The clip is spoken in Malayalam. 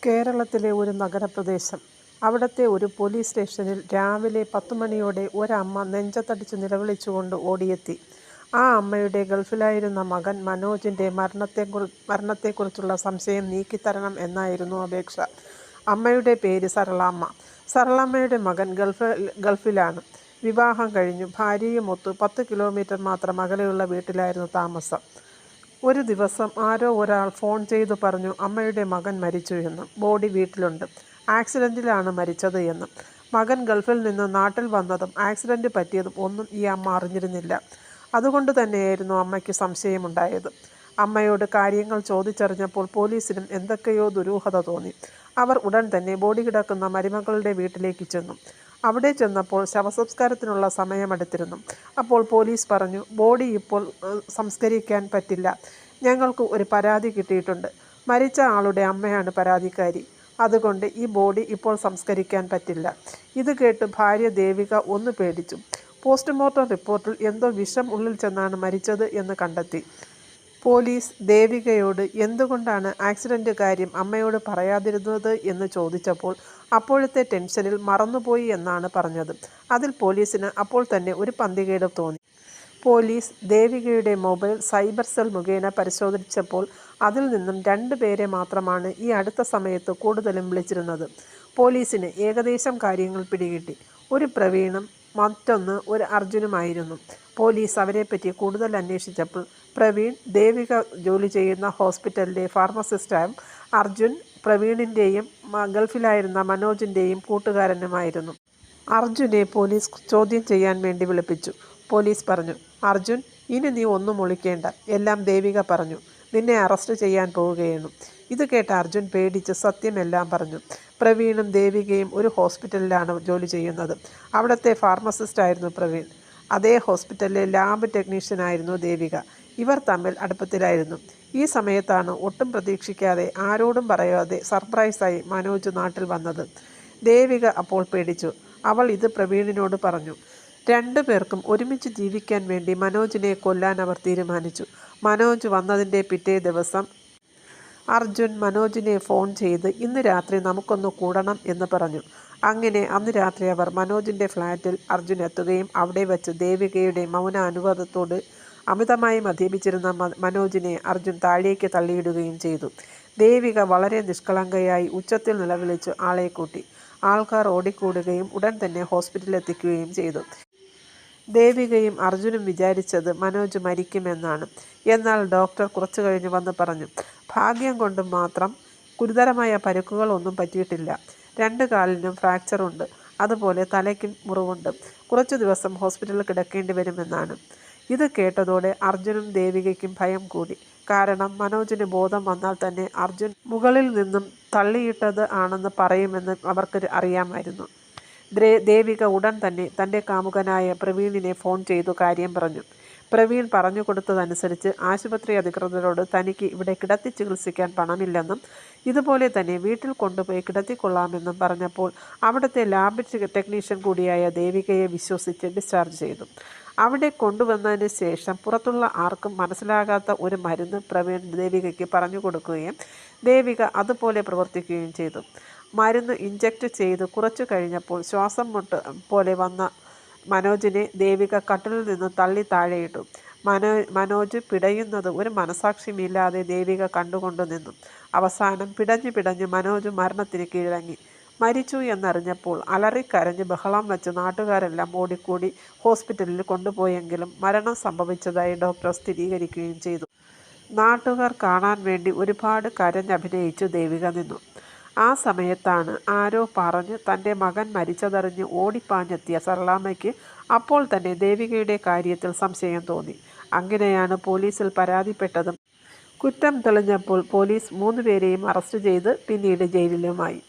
കേരളത്തിലെ ഒരു നഗരപ്രദേശം. അവിടത്തെ ഒരു പോലീസ് സ്റ്റേഷനിൽ രാവിലെ 10 മണിയോടെ ഒരമ്മ നെഞ്ചത്തടിച്ചു നിലവിളിച്ചുകൊണ്ട് ഓടിയെത്തി. ആ അമ്മയുടെ ഗൾഫിലായിരുന്ന മകൻ മനോജിൻ്റെ മരണത്തെക്കുറിച്ചുള്ള സംശയം നീക്കിത്തരണം എന്നായിരുന്നു അപേക്ഷ. അമ്മയുടെ പേര് സരളാമ്മ. സരളാമ്മയുടെ മകൻ ഗൾഫിലാണ്. വിവാഹം കഴിഞ്ഞു ഭാര്യയുമൊത്ത് 10 കിലോമീറ്റർ മാത്രം അകലെയുള്ള വീട്ടിലായിരുന്നു താമസം. ഒരു ദിവസം ആരോ ഒരാൾ ഫോൺ ചെയ്തു പറഞ്ഞു അമ്മയുടെ മകൻ മരിച്ചു എന്നും ബോഡി വീട്ടിലുണ്ട്, ആക്സിഡൻറ്റിലാണ് മരിച്ചത് എന്നും. മകൻ ഗൾഫിൽ നിന്ന് നാട്ടിൽ വന്നതും ആക്സിഡൻറ്റ് പറ്റിയതും ഒന്നും ഈ അമ്മ അറിഞ്ഞിരുന്നില്ല. അതുകൊണ്ട് തന്നെയായിരുന്നു അമ്മയ്ക്ക് സംശയമുണ്ടായത്. അമ്മയോട് കാര്യങ്ങൾ ചോദിച്ചറിഞ്ഞപ്പോൾ പോലീസിനും എന്തൊക്കെയോ ദുരൂഹത തോന്നി. അവർ ഉടൻ തന്നെ ബോഡി കിടക്കുന്ന മരുമകളുടെ വീട്ടിലേക്ക് ചെന്നു. അവിടെ ചെന്നപ്പോൾ ശവസംസ്കാരത്തിനുള്ള സമയമെടുത്തിരുന്നു. അപ്പോൾ പോലീസ് പറഞ്ഞു, ബോഡി ഇപ്പോൾ സംസ്കരിക്കാൻ പറ്റില്ല, ഞങ്ങൾക്ക് ഒരു പരാതി കിട്ടിയിട്ടുണ്ട്. മരിച്ച ആളുടെ അമ്മയാണ് പരാതിക്കാരി, അതുകൊണ്ട് ഈ ബോഡി ഇപ്പോൾ സംസ്കരിക്കാൻ പറ്റില്ല. ഇത് കേട്ട് ഭാര്യ ദേവിക ഒന്ന് പേടിച്ചു. പോസ്റ്റ്മോർട്ടം റിപ്പോർട്ടിൽ എന്തോ വിഷം ഉള്ളിൽ ചെന്നാണ് മരിച്ചത് എന്ന് കണ്ടെത്തി. പോലീസ് ദേവികയോട് എന്തുകൊണ്ടാണ് ആക്സിഡൻറ്റ് കാര്യം അമ്മയോട് പറയാതിരുന്നത് എന്ന് ചോദിച്ചപ്പോൾ അപ്പോഴത്തെ ടെൻഷനിൽ മറന്നുപോയി എന്നാണ് പറഞ്ഞത്. അതിൽ പോലീസിന് അപ്പോൾ തന്നെ ഒരു പന്തികേട് തോന്നി. പോലീസ് ദേവികയുടെ മൊബൈൽ സൈബർ സെൽ മുഖേന പരിശോധിച്ചപ്പോൾ അതിൽ നിന്നും 2 പേരെ മാത്രമാണ് ഈ അടുത്ത സമയത്ത് കൂടുതലും വിളിച്ചിരുന്നത്. പോലീസിന് ഏകദേശം കാര്യങ്ങൾ പിടികിട്ടി. ഒരു പ്രവീണും മറ്റൊന്ന് ഒരു അർജുനുമായിരുന്നു. പോലീസ് അവരെപ്പറ്റി കൂടുതൽ അന്വേഷിച്ചപ്പോൾ പ്രവീൺ ദേവിക ജോലി ചെയ്യുന്ന ഹോസ്പിറ്റലിലെ ഫാർമസിസ്റ്റായും അർജുൻ പ്രവീണിൻ്റെയും ഗൾഫിലായിരുന്ന മനോജിൻ്റെയും കൂട്ടുകാരനുമായിരുന്നു. അർജുനെ പോലീസ് ചോദ്യം ചെയ്യാൻ വേണ്ടി വിളിപ്പിച്ചു. പോലീസ് പറഞ്ഞു, അർജുൻ, ഇനി നീ ഒന്നും ഒളിക്കേണ്ട, എല്ലാം ദേവിക പറഞ്ഞു, നിന്നെ അറസ്റ്റ് ചെയ്യാൻ പോവുകയാണ്. ഇത് കേട്ട അർജുൻ പേടിച്ച് സത്യമെല്ലാം പറഞ്ഞു. പ്രവീണും ദേവികയും ഒരു ഹോസ്പിറ്റലിലാണ് ജോലി ചെയ്യുന്നത്. അവിടുത്തെ ഫാർമസിസ്റ്റായിരുന്നു പ്രവീൺ. അതേ ഹോസ്പിറ്റലിലെ ലാബ് ടെക്നീഷ്യനായിരുന്നു ദേവിക. ഇവർ തമ്മിൽ അടുപ്പത്തിലായിരുന്നു. ഈ സമയത്താണ് ഒട്ടും പ്രതീക്ഷിക്കാതെ ആരോടും പറയാതെ സർപ്രൈസായി മനോജ് നാട്ടിൽ വന്നത്. ദേവിക അപ്പോൾ പേടിച്ചു. അവൾ ഇത് പ്രവീണിനോട് പറഞ്ഞു. 2 പേർക്കും ഒരുമിച്ച് ജീവിക്കാൻ വേണ്ടി മനോജിനെ കൊല്ലാൻ അവർ തീരുമാനിച്ചു. മനോജ് വന്നതിൻ്റെ പിറ്റേ ദിവസം അർജുൻ മനോജിനെ ഫോൺ ചെയ്ത് ഇന്ന് രാത്രി നമുക്കൊന്ന് കൂടണം എന്ന് പറഞ്ഞു. അങ്ങനെ അന്ന് രാത്രി അവർ മനോജിൻ്റെ ഫ്ലാറ്റിൽ അർജുൻ എത്തുകയും അവിടെ വച്ച് ദേവികയുടെ മൗന അനുവാദത്തോട് അമിതമായി മദ്യപിച്ചിരുന്ന മനോജിനെ അർജുൻ താഴേക്ക് തള്ളിയിടുകയും ചെയ്തു. ദേവിക വളരെ നിഷ്കളങ്കയായി ഉച്ചത്തിൽ നിലവിളിച്ച് ആളെ കൂട്ടി. ആൾക്കാർ ഓടിക്കൂടുകയും ഉടൻ തന്നെ ഹോസ്പിറ്റലിൽ എത്തിക്കുകയും ചെയ്തു. ദേവികയും അർജുനും വിചാരിച്ചത് മനോജ് മരിക്കുമെന്നാണ്. എന്നാൽ ഡോക്ടർ കുറച്ചു കഴിഞ്ഞ് വന്ന് പറഞ്ഞു, ഭാഗ്യം കൊണ്ട് മാത്രം ഗുരുതരമായ പരുക്കുകളൊന്നും പറ്റിയിട്ടില്ല. 2 കാലിനും ഫ്രാക്ചറുണ്ട്, അതുപോലെ തലയ്ക്കും മുറിവുണ്ട്. കുറച്ചു ദിവസം ഹോസ്പിറ്റലിൽ കിടക്കേണ്ടി വരുമെന്നാണ്. ഇത് കേട്ടതോടെ അർജുനും ദേവികയ്ക്കും ഭയം കൂടി. കാരണം മനോജിന് ബോധം വന്നാൽ തന്നെ അർജുൻ മുകളിൽ നിന്നും തള്ളിയിട്ടത് ആണെന്ന് പറയുമെന്ന് അവർക്ക് അറിയാമായിരുന്നു. ദേവിക ഉടൻ തന്നെ തൻ്റെ കാമുകനായ പ്രവീണിനെ ഫോൺ ചെയ്തു കാര്യം പറഞ്ഞു. പ്രവീൺ പറഞ്ഞു കൊടുത്തതനുസരിച്ച് ആശുപത്രി അധികൃതരോട് തനിക്ക് ഇവിടെ കിടത്തി ചികിത്സിക്കാൻ പണമില്ലെന്നും ഇതുപോലെ തന്നെ വീട്ടിൽ കൊണ്ടുപോയി കിടത്തിക്കൊള്ളാമെന്നും പറഞ്ഞപ്പോൾ അവിടുത്തെ ലാബ് ടെക്നീഷ്യൻ കൂടിയായ ദേവികയെ വിശ്വസിച്ച് ഡിസ്ചാർജ് ചെയ്തു. അവിടെ കൊണ്ടുവന്നതിന് ശേഷം പുറത്തുള്ള ആർക്കും മനസ്സിലാകാത്ത ഒരു മരുന്ന് പ്രവീൺ ദേവികയ്ക്ക് പറഞ്ഞു കൊടുക്കുകയും ദേവിക അതുപോലെ പ്രവർത്തിക്കുകയും ചെയ്തു. മരുന്ന് ഇഞ്ചക്റ്റ് ചെയ്ത് കുറച്ചു കഴിഞ്ഞപ്പോൾ ശ്വാസം മുട്ട് പോലെ വന്ന മനോജിനെ ദേവിക കട്ടിലിൽ നിന്ന് തള്ളി താഴെയിട്ടു. മനോജ് പിടയുന്നത് ഒരു മനസാക്ഷിയുമില്ലാതെ ദേവിക കണ്ടുകൊണ്ടു നിന്നു. അവസാനം പിടഞ്ഞു മനോജ് മരണത്തിന് കീഴടങ്ങി. മരിച്ചു എന്നറിഞ്ഞപ്പോൾ അലറിക്കരഞ്ഞ് ബഹളം വെച്ച് നാട്ടുകാരെല്ലാം ഓടിക്കൂടി ഹോസ്പിറ്റലിൽ കൊണ്ടുപോയെങ്കിലും മരണം സംഭവിച്ചതായി ഡോക്ടർ സ്ഥിരീകരിക്കുകയും ചെയ്തു. നാട്ടുകാർ കാണാൻ വേണ്ടി ഒരുപാട് കരഞ്ഞഭിനയിച്ചു ദേവിക നിന്നു. ആ സമയത്താണ് ആരോ പറഞ്ഞ് തൻ്റെ മകൻ മരിച്ചതറിഞ്ഞ് ഓടിപ്പാഞ്ഞെത്തിയ സരളാമ്മയ്ക്ക് അപ്പോൾ തന്നെ ദേവികയുടെ കാര്യത്തിൽ സംശയം തോന്നി. അങ്ങനെയാണ് പോലീസിൽ പരാതിപ്പെട്ടതും കുറ്റം തെളിഞ്ഞപ്പോൾ പോലീസ് 3 പേരെയും അറസ്റ്റ് ചെയ്ത് പിന്നീട് ജയിലിലുമായി.